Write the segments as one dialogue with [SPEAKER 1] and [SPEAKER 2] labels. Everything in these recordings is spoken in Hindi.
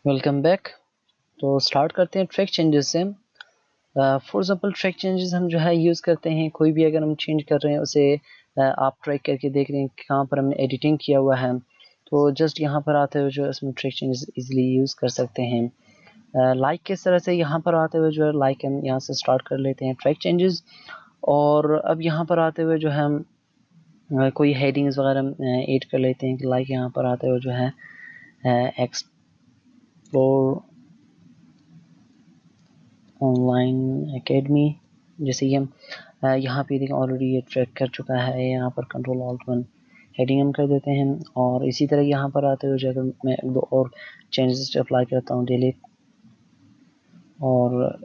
[SPEAKER 1] Welcome back. तो स्टार्ट करते हैं ट्रैक चेंजेस से। फॉर एग्जांपल ट्रैक चेंजेस हम जो है यूज़ करते हैं, कोई भी अगर हम चेंज कर रहे हैं उसे आप ट्रैक करके देख रहे हैं कहाँ पर हमने एडिटिंग किया हुआ है, तो जस्ट यहाँ पर आते हुए जो है इसमें ट्रैक चेंजेस इजीली यूज़ कर सकते हैं। लाइक किस तरह से यहाँ पर आते हुए जो है लाइक हम यहाँ से स्टार्ट कर लेते हैं ट्रैक चेंजेस। और अब यहाँ पर आते हुए जो है हम कोई हेडिंग्स वगैरह ऐड कर लेते हैं। लाइक यहाँ पर आते हुए जो है एक्सप्लोर ऑनलाइन एकेडमी, जैसे कि हम यहाँ पे देखें ऑलरेडी ये ट्रैक कर चुका है। यहाँ पर कंट्रोल ऑल्ट 1 हेडिंग हम कर देते हैं। और इसी तरह यहाँ पर आते हुए अगर मैं दो और चेंजेस अप्लाई करता हूँ, डिलीट और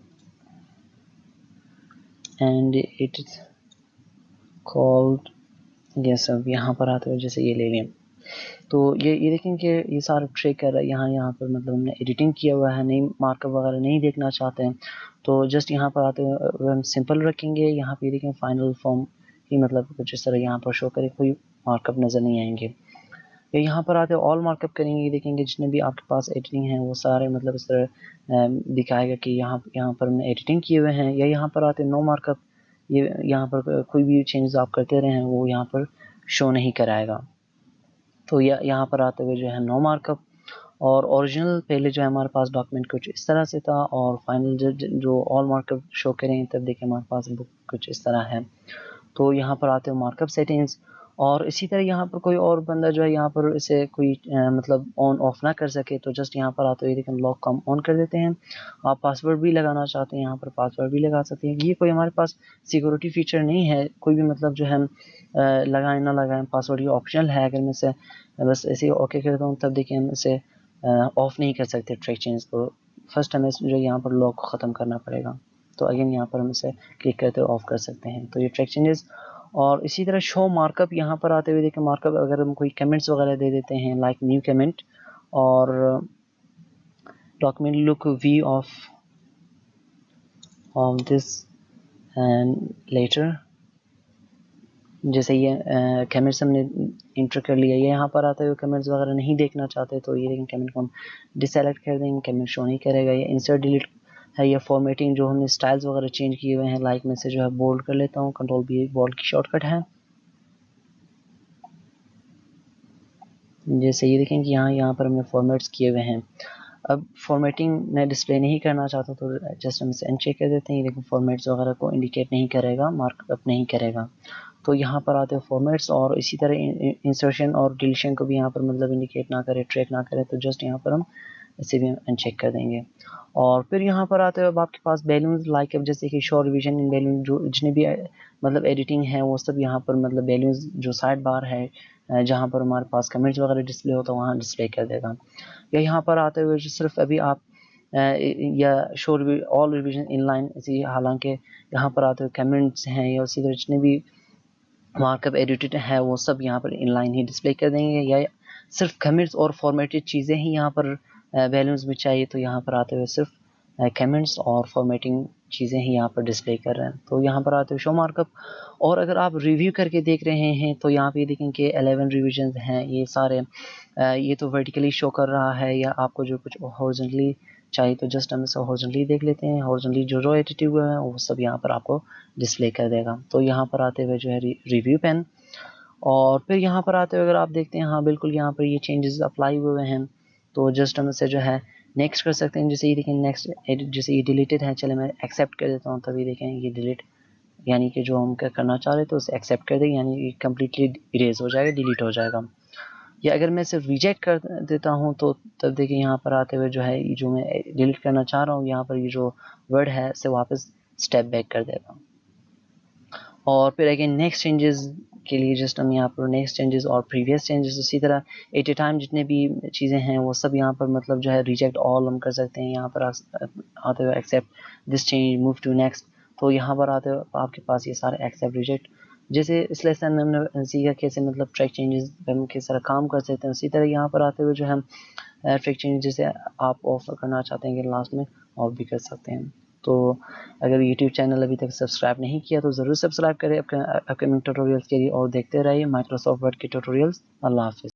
[SPEAKER 1] एंड इट कॉल्ड यस, अब यहाँ पर आते हुए जैसे ये ले लें, तो ये देखें कि ये सारा ट्रैक कर रहा है। यहाँ पर मतलब हमने एडिटिंग किया हुआ है, नहीं मार्कअप वगैरह नहीं देखना चाहते हैं, तो जस्ट यहाँ पर आते हुए हम सिंपल रखेंगे। यहाँ पे देखें फाइनल फॉर्म की मतलब कुछ इस तरह यहाँ पर शो करे, कोई मार्कअप नज़र नहीं आएंगे। या यहाँ पर आते ऑल मार्कअप करेंगे, देखेंगे जितने भी आपके पास एडिटिंग है वो सारे मतलब इस तरह दिखाएगा कि यहाँ पर हमने एडिटिंग किए हुए हैं। या यहाँ पर आते नो मार्कअप, ये यहाँ पर कोई भी चेंजेस आप करते रहे हैं वो यहाँ पर शो नहीं कराएगा। तो यहाँ पर आते हुए जो है नो मार्कअप। और ओरिजिनल पहले जो है हमारे पास डॉक्यूमेंट कुछ इस तरह से था, और फाइनल जो ऑल मार्कअप शो करें तब देखें हमारे पास बुक कुछ इस तरह है। तो यहाँ पर आते हो मार्कअप सेटिंग्स। और इसी तरह यहाँ पर कोई और बंदा जो है यहाँ पर इसे कोई मतलब ऑन ऑफ ना कर सके, तो जस्ट यहाँ पर आते हुए लेकिन लॉक कम ऑन कर देते हैं। आप पासवर्ड भी लगाना चाहते हैं यहाँ पर पासवर्ड भी लगा सकते हैं। ये कोई हमारे पास सिक्योरिटी फीचर नहीं है, कोई भी मतलब जो है लगाएं ना लगाएं पासवर्ड ये ऑप्शनल है। अगर मैं इसे बस ऐसे ओके करता हूँ तब देखिए हम इसे ऑफ नहीं कर सकते ट्रैक चेंज को। फर्स्ट हमें जो यहाँ पर लॉक को ख़त्म करना पड़ेगा, तो अगेन यहाँ पर हम इसे क्लिक करते हुए ऑफ कर सकते हैं। तो ये ट्रैक चेंजेस। और इसी तरह शो मार्कअप यहाँ पर आते हुए देखें मार्कअप अगर हम कोई कमेंट्स वगैरह दे देते हैं लाइक न्यू कमेंट और document look we of this and letter, जैसे ये कमेंट्स हमने इंटर कर लिया। ये यहाँ पर आते हुए कमेंट्स वगैरह नहीं देखना चाहते, तो ये लेकिन कमेंट को हम डिसेलेक्ट कर देंगे, कमेंट शो नहीं करेगा। ये इंसर्ट डिलीट है, या फॉर्मेटिंग जो हमने स्टाइल्स वगैरह चेंज किए हुए हैं लाइक में से जो है बोल्ड कर लेता हूँ, कंट्रोल बी बोल्ड की शॉर्टकट है। जैसे ये देखें कि यहाँ पर हमने फॉर्मेट्स किए हुए हैं। अब फॉर्मेटिंग मैं डिस्प्ले नहीं करना चाहता तो जस्ट हम इसे अनचेक कर देते हैं। ये देखो फॉर्मेट्स वगैरह को इंडिकेट नहीं करेगा, मार्कअप नहीं करेगा। तो यहाँ पर आते हैं फॉर्मेट्स, और इसी तरह इंसर्शन और डिलीशन को भी यहाँ पर मतलब इंडिकेट ना करे, ट्रैक ना करे, तो जस्ट यहाँ पर हम इसे भी अनचेक कर देंगे। और फिर यहाँ पर आते हुए अब आपके पास बैलून्स लाइक अब जैसे कि शो रिवीजन इन बैलून, जो जितने भी मतलब एडिटिंग है वो सब यहाँ पर मतलब बैलून्स जो साइड बार है जहाँ पर हमारे पास कमेंट्स वगैरह डिस्प्ले होता है वहाँ डिस्प्ले कर देगा। या यहाँ पर आते हुए सिर्फ अभी आप या show all revision in line इसी, हालांकि यहाँ पर आते हुए कमेंट्स हैं या उसी तरह जितने भी मार्कअप एडिटेड है वो सब यहाँ पर इनलाइन ही डिस्प्ले कर देंगे। या सिर्फ कमेंट्स और फॉर्मेटेड चीज़ें ही यहाँ पर वैल्यूज़ में चाहिए, तो यहाँ पर आते हुए सिर्फ कमेंट्स और फॉर्मेटिंग चीज़ें ही यहाँ पर डिस्प्ले कर रहे हैं, तो यहाँ पर आते हुए शो मार्कअप। और अगर आप रिव्यू करके देख रहे हैं तो यहाँ पे देखें कि 11 रिविजन हैं ये सारे। ये तो वर्टिकली शो कर रहा है, या आपको जो कुछ हॉरिजॉन्टली चाहिए तो जस्ट हम इसे हॉरिजॉन्टली देख लेते हैं। हॉरिजॉन्टली जो एडिटिव हुआ है वो सब यहाँ पर आपको डिस्प्ले कर देगा। तो यहाँ पर आते हुए जो है रिव्यू पेन। और फिर यहाँ पर आते हुए अगर आप देखते हैं हाँ बिल्कुल यहाँ पर ये चेंजेस अप्लाई हुए हैं, तो जस्ट हम इसे जो है नेक्स्ट कर सकते हैं। जैसे ये देखें नेक्स्ट एडिट, जैसे ये डिलीटेड है, चले मैं एक्सेप्ट कर देता हूँ, तभी देखें ये डिलीट यानी कि जो हम क्या करना चाह रहे थे उसे एक्सेप्ट कर देंगे, यानी ये कम्प्लीटली इरेज हो जाएगा, डिलीट हो जाएगा। या अगर मैं इसे रिजेक्ट कर देता हूँ तो तब देखिए यहाँ पर आते हुए जो है जो मैं डिलीट करना चाह रहा हूँ यहाँ पर ये जो वर्ड है इसे वापस स्टेप बैक कर देगा। और फिर अगेन नेक्स्ट चेंजेस के लिए जस्ट हम यहाँ पर नेक्स्ट चेंजेस और प्रीवियस चेंजेस, उसी तरह एट ए टाइम जितने भी चीज़ें हैं वो सब यहाँ पर मतलब जो है रिजेक्ट ऑल हम कर सकते हैं। यहाँ पर आते हुए accept this change, move to next, तो यहाँ पर आते हुए आपके पास ये सारे एक्सेप्ट रिजेक्ट। जैसे इस लेसन में हमने सीखा कैसे मतलब ट्रैक चेंजेस पर हम किस तरह काम कर सकते हैं, उसी तरह यहाँ पर आते हुए जो हम ट्रैक चेंज जैसे आप ऑफ करना चाहते हैं कि लास्ट में ऑफ भी कर सकते हैं। तो अगर यूट्यूब चैनल अभी तक सब्सक्राइब नहीं किया तो ज़रूर सब्सक्राइब करें अपकमिंग ट्यूटोरियल्स के लिए, और देखते रहिए माइक्रोसॉफ्ट वर्ड के ट्यूटोरियल्स। अल्लाह हाफिज़।